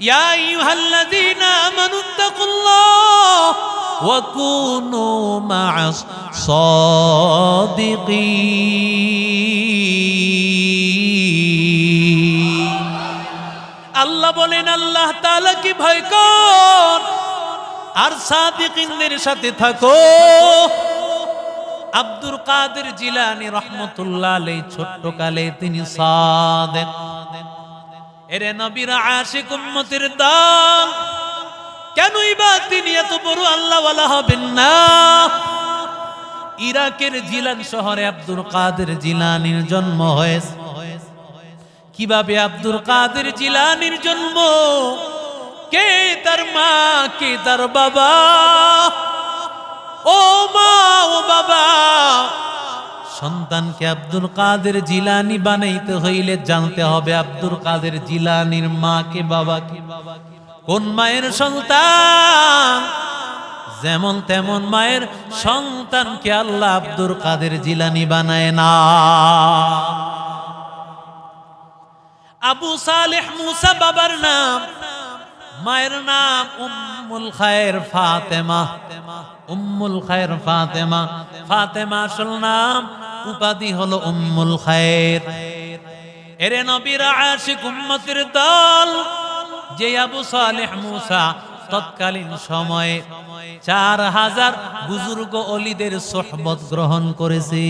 ইয়া আইয়ুহাল্লাযীনা আমানুত্তাকুল্লাহ ওয়া কুনু মা'আস সাদিকিন। আল্লাহ বলেন, আল্লাহ তাআলাকে ভয় কর আর সাদিকিনদের সাথে থাকো। আব্দুল কাদের জিলানী রহমতুল্লাহ আলাইহি ছোট্ট কালে তিনি সাদিক। এরে নবীর আশিক উম্মতের দল, কেনই বা তিনি এত বড় আল্লাহওয়ালা হবেন না? ইরাকের জিলান শহরে আব্দুল কাদের জিলানীর জন্ম হয়েছে। কিভাবে আব্দুল কাদের জিলানীর জন্ম? কে তার মা, কে তার বাবা? ও মা, ও বাবা, সন্তানকে আব্দুল কাদের জিলানী বানাইতে হইলে জানতে হবে আব্দুল কাদের জিলানীর মা কে, বাবা কে। কোন মায়ের সন্তান? যেমন তেমন মায়ের সন্তানকে আল্লাহ আব্দুল কাদের জিলানী বানায় না। আবু সালেহ মুসা বাবার নাম, মায়ের নাম উম্মুল খায়ের ফাতেমা। উম্মুল খায়ের ফাতেমা। ফাতেমা আসল নাম, উপাধি হলো উম্মুল খায়ের। এরে নবীর আশিক উম্মতের দল, যে আবু সালেহ মুসা তৎকালীন সময়ে 4000 বুজুর্গ ওলিদের সোহবত গ্রহণ করেছে।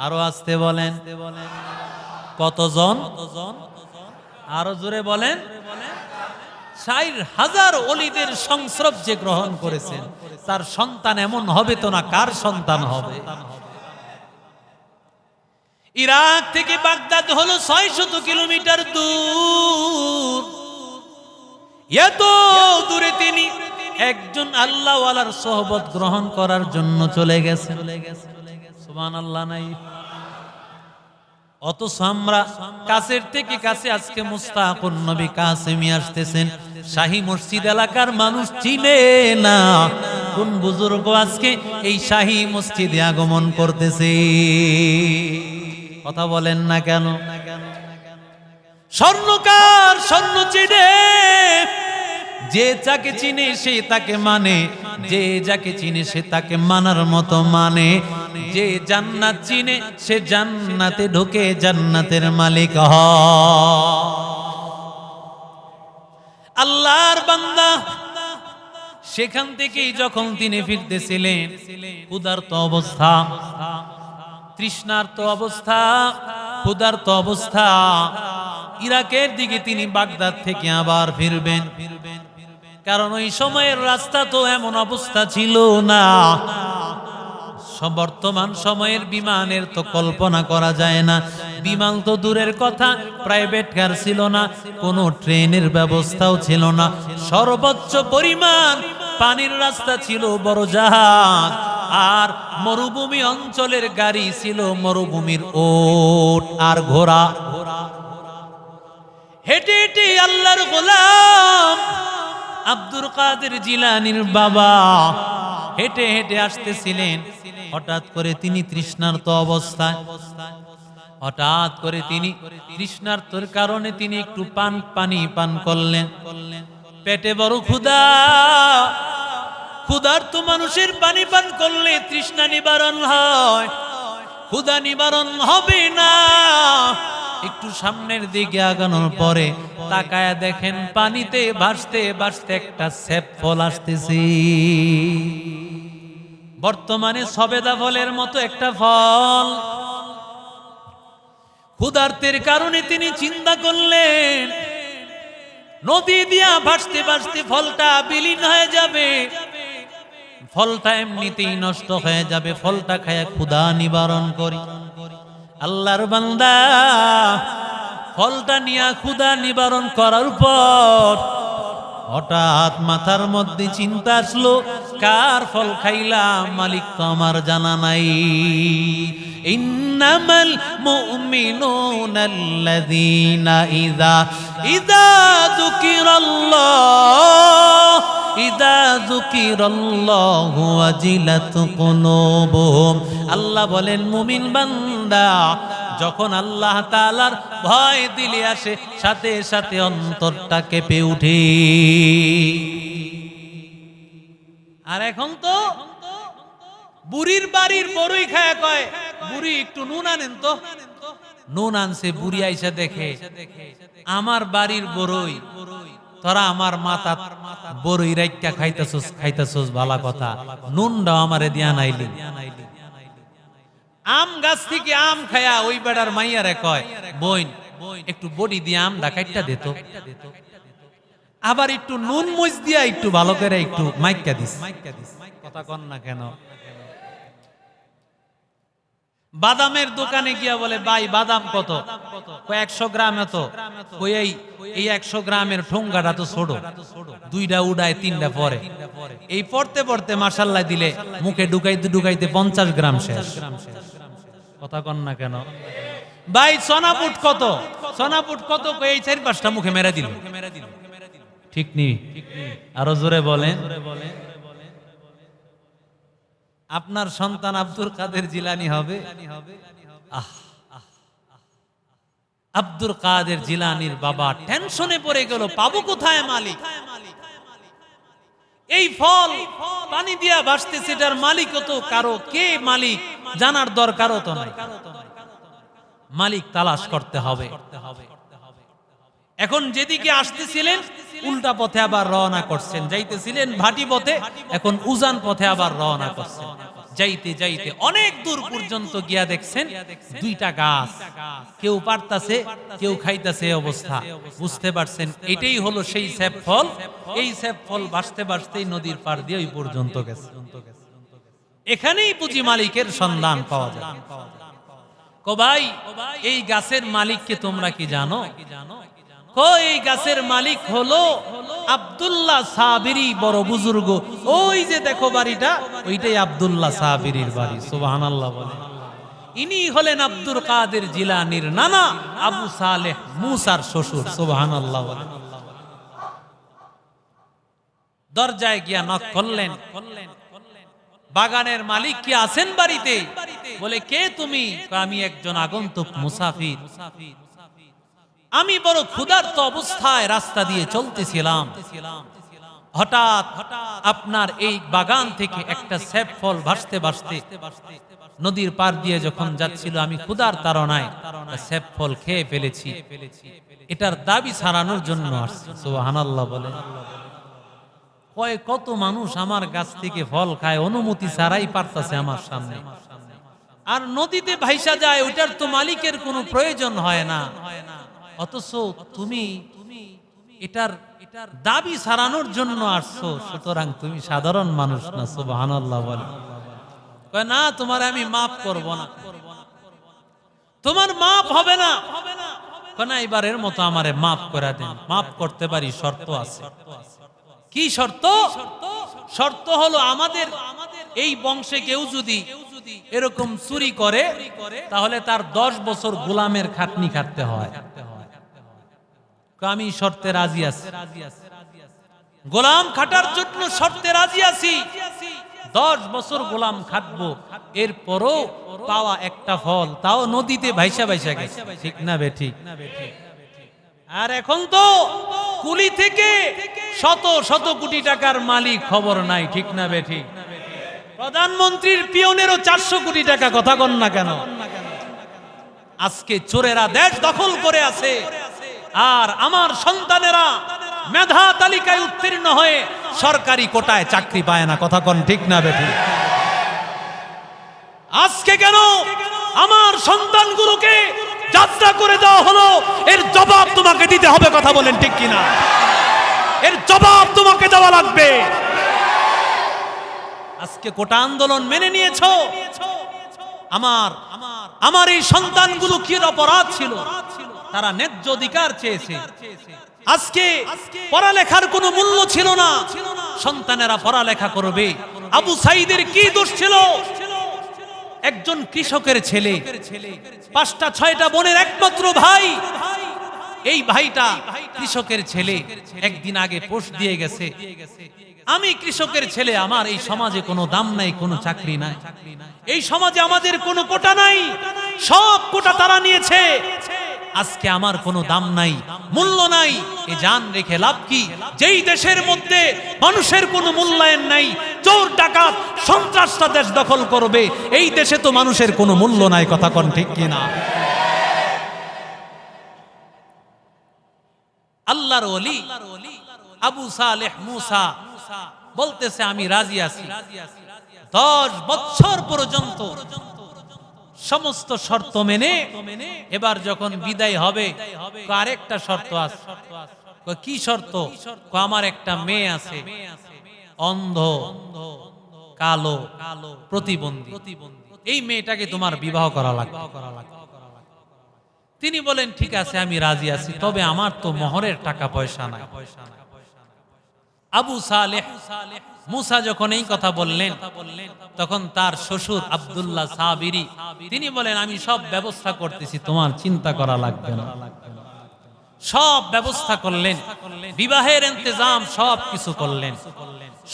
আরো আসতে বলেন, কতজন? আরো জোরে বলেন। 4000 ওলিদের সংস্রব যে গ্রহণ করেছেন, তার সন্তান এমন হবে তো না, কার সন্তান হবে? ইরাক থেকে বাগদাদ হলো 600 কিলোমিটার দূর। এত দূরে তিনি একজন আল্লাহওয়ালার সোহবত গ্রহণ করার জন্য চলে গেছেন। সুবহানাল্লাহ নাই? অথচ আমরা কাছের থেকে কাছে আজকে মুস্তাকুন নবী কাসেমি আসতেছেন, শাহী মসজিদ এলাকার মানুষ চিনে না কোন বুজুর্গ আজকে এই শাহী মসজিদে আগমন করতেছে। কথা বলেন না কেন? স্বর্ণকার স্বর্ণ চিনে, যে যাকে চিনে সে তাকে মানে, যে যাকে চিনে সে তাকে মানার মতো মানে। যে জান্নাত চিনে সে জান্নাতে ঢোকে, জান্নাতের মালিক হয়। আল্লাহর বান্দা সেখান থেকেই যখন তিনি ফিরতেছিলেন, ক্ষুধার্ত অবস্থা, তৃষ্ণার্ত অবস্থা, ক্ষুধার্ত অবস্থা, ইরাকের দিকে তিনি বাগদাদ থেকে আবার ফিরবেন। কারণ ওই সময়ের রাস্তা তো এমন অবস্থা ছিল না, বর্তমান সময়ের বিমানের তো কল্পনা করা যায় না। বিমান তো দূরের কথা, প্রাইভেট কার ছিল না, কোনো ট্রেনের ব্যবস্থাও ছিল না। সর্বোচ্চ পরিমাণ পানির রাস্তা ছিল বড় জাহাজ, আর মরুভূমি অঞ্চলের গাড়ি ছিল মরুভূমির ওট আর ঘোড়া। হেঁটে হেঁটে আল্লাহর গোলাম আব্দুল কাদের জিলানীর বাবা হেঁটে হেঁটে আসতেছিলেন। হঠাৎ করে তিনি তৃষ্ণার্ত অবস্থায়, হঠাৎ করে তিনি তৃষ্ণার্তর কারণে তিনি একটু পানি পান করলেন। পেটে বড় ক্ষুধা, ক্ষুধার্ত মানুষের পানি পান করলে তৃষ্ণা নিবারণ হয়, ক্ষুধা নিবারণ হবে না। একটু সামনের দিকে আগানোর পরে তাকায়া দেখেন পানিতে ভাসতে ভাসতে একটা সেপ ফল আসতেছে। বর্তমানে সবেদা ফলের মতো একটা ফল। ক্ষুধার্তের কারণে তিনি চিন্তা করলেন নদী দিয়া ভাসতে ভাসতে ফলটা বিলীন হয়ে যাবে, ফলটা এমনিতেই নষ্ট হয়ে যাবে, ফলটা খায়া ক্ষুধা নিবারণ করি। আল্লাহর বান্দা ফলটা নিয়ে ক্ষুধা নিবারণ করার পর হঠাৎ মাথার মধ্যে চিন্তা আসলো, কার ফল খাইলাম, মালিক তো আমার জানা নাই। ইন্নামাল মুমিনুনাল্লাযীনা ইযা যুকিরাল্লাহু ওয়াজিলাত কুলুবুহুম। আল্লাহ বলেন মুমিন বান্দা যখন আল্লাহ তাআলার ভয় দিলে আসে সাথে সাথে অন্তরটা কেঁপে উঠে। আর এখন তো বুড়ির বাড়ির বড়ই খায় কয়, বুড়ি একটু নুন আনেন তো। নুন আনছে, বুড়ি আইসা দেখে আমার বাড়ির বড়ই, তোরা আমার মাথা বড়ই রাইকা খাইতেছস ভালো কথা, নুনটাও আমারে দিয়া নাইলি। আম গাছ থেকে আম খায়া ওই বেড়ার মাইয়ারে কয়, বোন একটু বড়ি দিয়ে আমটা কাইটটা দিত, আবার একটু নুন মরিচ দিয়া একটু ভালো করে একটু মাইকা দিস। কথা কন না কেন? বাদামের দোকানে গিয়া বলে, ভাই বাদাম কত? 100 গ্রাম। এত? এই 100 গ্রামের ঠোঙ্গাটা তো ছোট, দুইটা উড়ায় তিনটা পরে। এই পড়তে পড়তে মাশাআল্লাহ দিলে মুখে ঢুকাইতে ঢুকাইতে 50 গ্রাম শেষ। কথা কন না কেন? ভাই সোনাপুট কত? সোনাপুট কত? এই 4-5টা মুখে মেরে দিল। ঠিক নি? আরো জোরে বলেন। আপনার সন্তান আব্দুল কাদের জিলানী হবে? আব্দুল কাদের জিলানীর বাবা টেনশনে পড়ে গেল, পাবো কোথায় মালিক? এই ফল পানি দিয়া ভাসতেছে, এটার মালিক তো কারো, কে মালিক জানার দরকারও তো নাই, মালিক তালাশ করতে হবে। এখন যেদিকে আসতেছিলেন উল্টা পথে আবার রওনা করছেন, যাইতেছিলেন ভাটি পথে, এখন উজান পথে আবার রওনা করছেন। যাইতে যাইতে অনেক দূর পর্যন্ত গিয়া দেখছেন দুইটা গাছ, কেউ পারতাছে কেউ খাইতাছে অবস্থা। বুঝতে পারছেন এটাই হলো সেই সেব ফল। এই সেব ফল ভাসতে ভাসতেই নদীর পার দিয়ে ওই পর্যন্ত গেছে। এখানেই পুঁজি মালিকের সন্ধান পাওয়া যায়। কো ভাই এই গাছের মালিককে তোমরা কি জানো? এই গাছের মালিক হলো আব্দুল্লাহ সাবিরি, বড় বুজুর্গ। ওই যে দেখো বাড়িটা, ওইটাই আব্দুল্লাহ সাবিরির বাড়ি। সুবহানাল্লাহ বলে। ইনি হলেন আব্দুল কাদের জিলানীর নানা আবু সালেহ মুসার শ্বশুর। সুবহানাল্লাহ বলে। দরজায় গিয়া নক করলেন, বাগানের মালিক কি আছেন বাড়িতে? বলে, কে তুমি? আমি একজন আগন্তুক মুসাফির, আমি বড় ক্ষুধার্ত অবস্থায় রাস্তা দিয়ে চলতেছিলাম, হঠাৎ আপনার এই বাগান থেকে একটা সেব ফল ভাসতে ভাসতে নদীর পার দিয়ে যখন যাচ্ছিল, আমি ক্ষুধার তাড়নায় সেব ফল খেয়ে ফেলেছি, এটার দাবি ছাড়ানোর জন্য আসছি। সুবহানাল্লাহ বলে। কয় কত মানুষ আমার গাছ থেকে ফল খায়, অনুমতি ছাড়াই পারতাছে আমার সামনে, আর নদীতে ভাইসা যায়, ওইটার তো মালিকের কোনো প্রয়োজন হয় না, অথচ তুমি এটার দাবি ছাড়ানোর জন্য আসছো, সুতরাং তুমি সাধারণ মানুষ না। সুবহানাল্লাহ বলে। কয় না, তোমার আমি মাফ করব না, তোমার মাফ হবে না। কয় না, এবারের মতো আমারে মাফ করে দেন। মাফ করতে পারি, শর্ত আছে। কি শর্ত? শর্ত হলো আমাদের এই বংশে কেউ যদি এরকম চুরি করে তাহলে তার 10 বছর গোলামের খাটনি খাটতে হয়। আমি শর্তে রাজি আছি, গোলাম খাটার জন্য শর্তে রাজি আছি, 10 বছর গোলাম খাটবো, এরপরও পাওয়া একটা ফল তাও নদীতে ভাইসা ভাইসা গেছে। ঠিক না বে ঠিক? আর এখন তো কুলি থেকে শত শত কোটি টাকার মালিক খবর নাই। ঠিক না বে ঠিক? প্রধানমন্ত্রীর পিয়নেরও 400 কোটি টাকা। কথা কন না কেন? আজকে চোরেরা দেশ দখল করে আছে, আর আমার সন্তানেরা মেধা তালিকায় উত্তীর্ণ হয়ে সরকারি কোটায় চাকরি পায় না। কথা কন ঠিক না বে ঠিক? আজকে কেন আমার সন্তানগুলোকে যাত্রা করে দেওয়া হলো, এর জবাব তোমাকে দিতে হবে। কথা বলেন ঠিক কিনা? এর জবাব তোমাকে দেওয়া লাগবে। আজকে কোটা আন্দোলন মেনে নিয়েছো, আমার এই সন্তানগুলো কি অপরাধ ছিল? তারা ন্যায্য অধিকার চেয়েছে। আজকে পড়ালেখার কোনো মূল্য ছিল না, সন্তানেরা পড়ালেখা করবে। আবু সাইদের কি দোষ ছিল? একজন কৃষকের ছেলে, 5টা 6টা বোনের একমাত্র ভাই। এই ভাইটা কৃষকের ছেলে, একদিন আগে পোস্ট দিয়ে গেছে, আমি কৃষকের ছেলে, আমার এই সমাজে কোনো দাম নাই, কোনো চাকরি নাই, এই সমাজে আমাদের কোনো কোটা নাই, সব কোটা তারা নিয়েছে, আজকে আমার কোনো দাম নাই, মূল্য নাই। এ জান রেখে লাভ কি? যেই দেশের মধ্যে মানুষের কোনো মূল্যায়ন নাই, চোর ডাকাত সন্ত্রাসটা দেশ দখল করবে, এই দেশে তো মানুষের কোনো মূল্য নাই। কথা কোন ঠিক কিনা? আল্লাহর ওলি আবু সালেহ মুসা বলতেছে আমি রাজি আছি, 10 বছর পর্যন্ত সমস্ত শর্ত মেনে এবার যখন বিদায় হবে, আরেকটা শর্ত আছে। কি শর্ত? আমার একটা মেয়ে আছে, অন্ধ, কালো, প্রতিবন্ধী, এই মেয়েটাকে তোমার বিবাহ করা লাগবে। তিনি বলেন ঠিক আছে আমি রাজি আছি, তবে আমার তো মোহরের টাকা পয়সা নাই। আবু সালেহ মুসা যখন এই কথা বললেন, তখন তার শ্বশুর আব্দুল্লাহ সাবিরি তিনি বলেন আমি সব ব্যবস্থা করতেছি, তোমার চিন্তা করা লাগবে না। সব ব্যবস্থা করলেন, বিবাহের ইন্তজাম সব কিছু করলেন।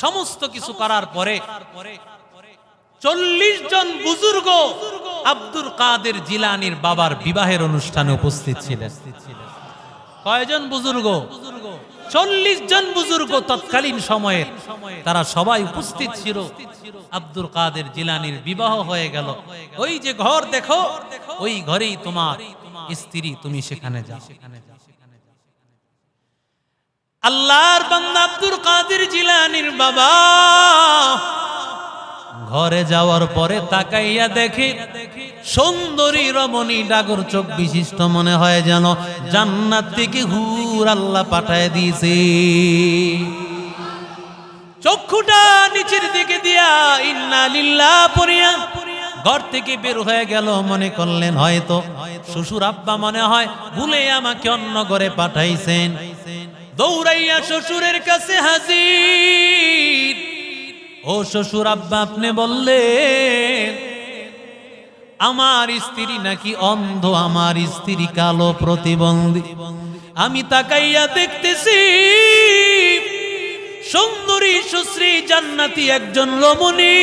সমস্ত কিছু করার পরে 40 জন বুজুর্গ আব্দুল কাদের জিলানীর বাবার বিবাহের অনুষ্ঠানে উপস্থিত ছিলেন। কয়জন বুজুর্গ? 40 জন বুজুর্গ তৎকালীন সময়ে তারা সবাই উপস্থিত ছিল। আব্দুল কাদের জিলানীর বিবাহ হয়ে গেল। ওই যে ঘর দেখো, ওই ঘরেই তোমার স্ত্রী, তুমি সেখানে যাও। আল্লাহর বান্দা আব্দুল কাদের জিলানীর বাবা ঘরে যাওয়ার পরে তাকাইয়া দেখে সুন্দরী রমণী, ডাগর চোখ বিশিষ্ট, মনে হয় যেন জান্নাত থেকে হুর আল্লাহ পাঠায় দিয়েছে। চক্ষুটা নিচের দিকে দিয়া ইন্না লিল্লাহ পড়িয়া ঘর থেকে বের হয়ে গেল। মনে করলেন হয়তো শ্বশুর আব্বা মনে হয় ভুলে আমাকে অন্য ঘরে পাঠাইছেন। দৌড়াইয়া শ্বশুরের কাছে হাজির। ও শ্বশুর আব্বা, আপনি বললেন আমার স্ত্রী নাকি অন্ধ, আমার স্ত্রী কালো, প্রতিবন্ধী। আমি তাকাইয়া দেখতেছি সুন্দরী সুশ্রী জান্নাতি একজন রমণী,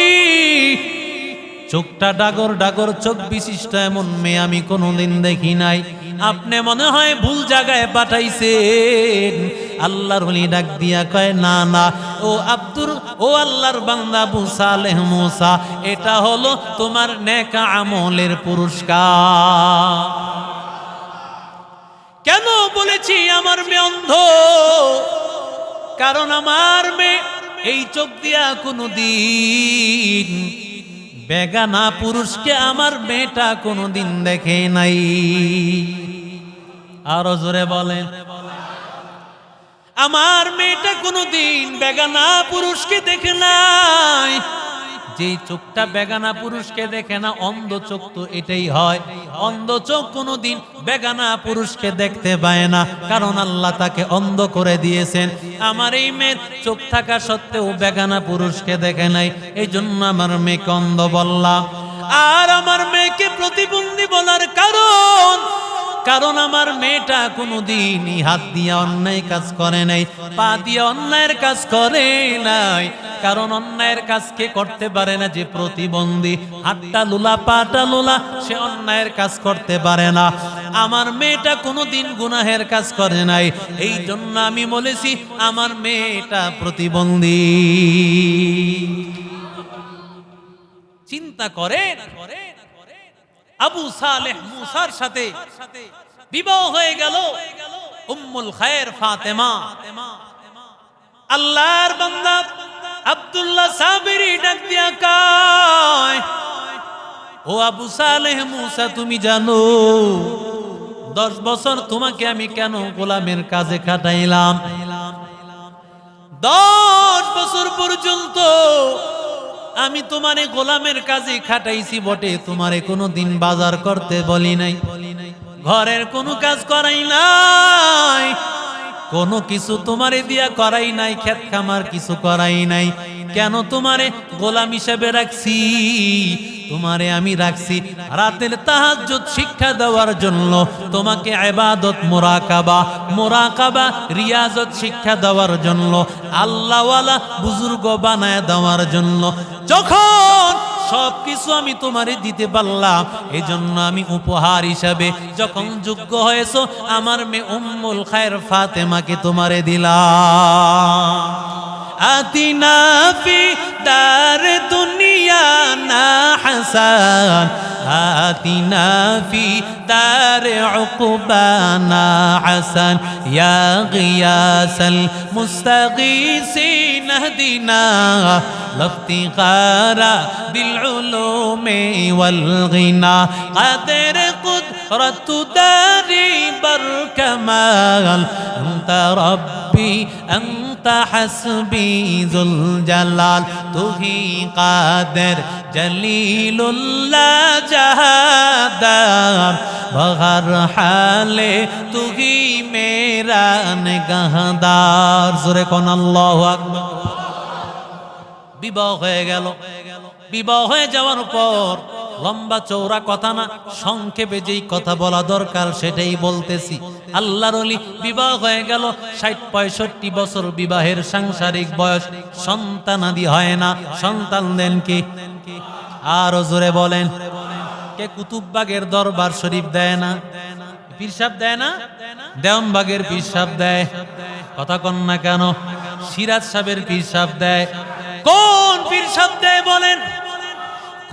চোখটা ডাগর ডাগর চোখ বিশিষ্ট, এমন মেয়ে আমি কোনোদিন দেখি নাই। আপনি মনে হয় ভুল জায়গায় পাঠাইছেন। আল্লাহর ওলি ডাক দিয়া কয় না না, ও আল্লাহর বান্দা আবু সালেহ মুসা, এটা হলো তোমার নেক আমলের পুরস্কার। কেন বলেছি আমার মেয়ে অন্ধ? কারণ আমার মেয়ে এই চোখ দিয়া কোনোদিন বেগানা পুরুষকে আমার মেয়েটা কোনোদিন দেখে নাই। আরো জোরে বলেন, আমার মেয়েটা কোনোদিন বেগানা পুরুষকে দেখে নাই। যে চোখটা বেগানা পুরুষকে দেখে না, অন্ধ চোখ তো এটাই হয়। অন্ধ চোখ কোনোদিন বেগানা পুরুষকে দেখতে পায় না, কারণ আল্লাহ তাকে অন্ধ করে দিয়েছেন। আমার এই মেয়ের চোখ থাকা সত্ত্বেও বেগানা পুরুষকে দেখে নাই, এই জন্য আমার মেয়েকে অন্ধ বললাম। আর আমার মেয়েকে প্রতিবন্ধী বলার কারণ আমার মেয়েটা কোনোদিনই হাত দিয়ে অন্যায় কাজ করে নাই, পা দিয়ে অন্যায়ের কাজ করে নাই। কারণ অন্যায়ের কাজ কে করতে পারে না? যে প্রতিবন্ধী, হাতটা লুলা পাটা লুলা, সে অন্যায়ের কাজ করতে পারে না। আমার মেয়েটা কোনোদিন গুনাহের কাজ করে নাই, এই জন্য আমি বলেছি আমার মেয়েটা প্রতিবন্ধী। চিন্তা করে আবু সালেহ মুসার সাথে বিবাহ হয়ে গেল উম্মুল খায়ের ফাতেমা। আল্লাহর বান্দা আব্দুল্লাহ সাবিরি ডাক দিয়া কয়, ও আবু সালেহ মুসা, তুমি জানো 10 বছর তোমাকে আমি কেন গোলামের কাজে খাটাইলাম? 10 বছর পর্যন্ত আমি তোমারে গোলামের কাজে খাটাইছি বটে, তোমারে কোনোদিন বাজার করতে বলি নাই, ঘরের কোনো কাজ করাই নাই, কোনো কিছু তোমারে দিয়া করাই নাই, ক্ষেত খামার কিছু করাই নাই। কেন তোমারে গোলাম হিসেবে রাখছি? তোমারে আমি রাখছি রাতের তাহাজ্জুদ শিক্ষা দেওয়ার জন্য, তোমাকে ইবাদত মুরাকাবা রিয়াজত শিক্ষা দেওয়ার জন্য, আল্লাহওয়ালা বুজুর্গ বানায় দেওয়ার জন্য। যখন সবকিছু আমি তোমারে দিতে পারলাম, এজন্য আমি উপহার হিসাবে যখন যোগ্য হয়েছো আমার মেয়ে উম্মুল খায়র ফাতেমাকে তোমারে দিলাম। আতিনা ফি দার দুনিয়া না হাসান, আতিনা ফি দার উকবানা হাসান, ইয়া গিয়াসাল মুস্তাগীসিন ইহদিনা লাফতিগারা বিল উলুমি ওয়াল গিনা, কাদের কুদরতু দারি বার কামাল, আনতা রব্বি আনতা হাসবি যুল জালাল, তুহি কাদের জলিলুল্লাহ জাহাদার, বগর হালে তুহি মেরা নিগাহদার। জোরে কোন আল্লাহু আকবার। বিবাহ হয়ে গেল। বিবাহ হয়ে যাওয়ার পর লম্বা চৌড়া কথা না, সংক্ষেপে যেই কথা বলা দরকার সেটাই বলতেছি। আল্লাহর ওলি বিবাহ হয়ে গেল, ৬০-৬৫ বছর বিবাহের সাংসারিক বয়স, সন্তানাদি হয় না। সন্তান দেন কি? আরো জোরে বলেন। কে কুতুববাগের দরবার শরীফ দেয় না? পীর সাহেব দেয় না? দেওয়ানবাগের পীর সাহেব দেয়। কথা কন না কেন? সিরাজ সাহেবের পীর সাহেব দেয়। কোন পীর সাহেব দেয় বলেন?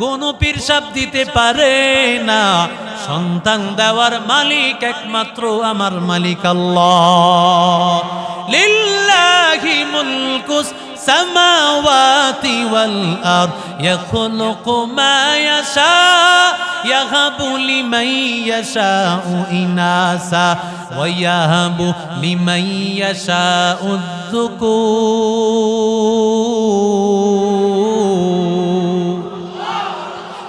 কোন পীর সাহেব দিতে পারে না। সন্তান দেওয়ার মালিক একমাত্র আমার মালিক আল্লাহ। লিল্লাহি মুলকুস সামাওয়াতি ওয়াল আরদ, ইয়াখলুকু মা ইয়াশা, ইয়াহাবু লিমান ইয়াশাউ ইনাসা, ওয়া ইয়াহাবু লিমান ইয়াশাউ যুকুর।